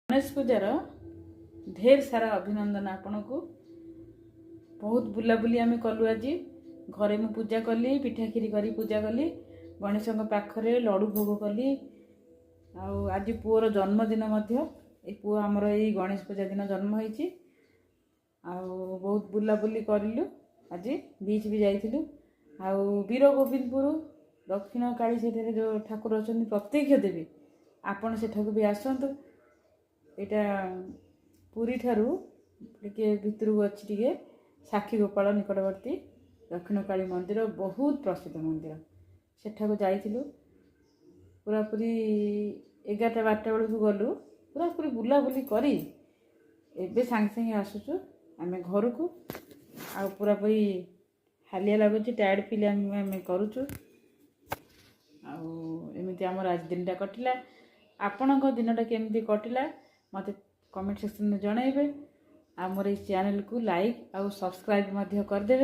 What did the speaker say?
गणेश पूजार ढेर सारा अभिनंदन आपण को। बहुत बुलाबुली आम कलु। आज घरे मु पूजा कली, पिठा खीरी करी पूजा कली, गणेश पाखरे लडू भोग कली। आज पुअर जन्मदिन पु आमर यही गणेश पूजा दिन जन्म होईची। बहुत बुलाबुली करूँ। आज बीच भी जाइलु। वीर गोविंदपुर दक्षिण काली से जो ठाकुर अच्छा प्रत्यक्ष देवी आपण सेठाକୁ भी आसतु। यहाँ पुरी ठारू टे भितर को अच्छी टे साक्षी गोपाल निकटवर्ती दक्षिण काली मंदिर बहुत प्रसिद्ध मंदिर। सेठाକୁ जाइलु पूरा पूरी 11-12 बेलू गलु। पूरा पूरी बुलाबुली करी एबे सांगे सांगे आसुचु आम घर को। पूरा पूरी हालिया लगुच, टायर्ड फिल आम करुचु। एमती आम आज दिनटा कटिला। आपण दिनटा केमती कटिला मत कमेंट सेक्शन में जनइबे। आमर इस चैनल को लाइक आउ सब्सक्राइब करदे।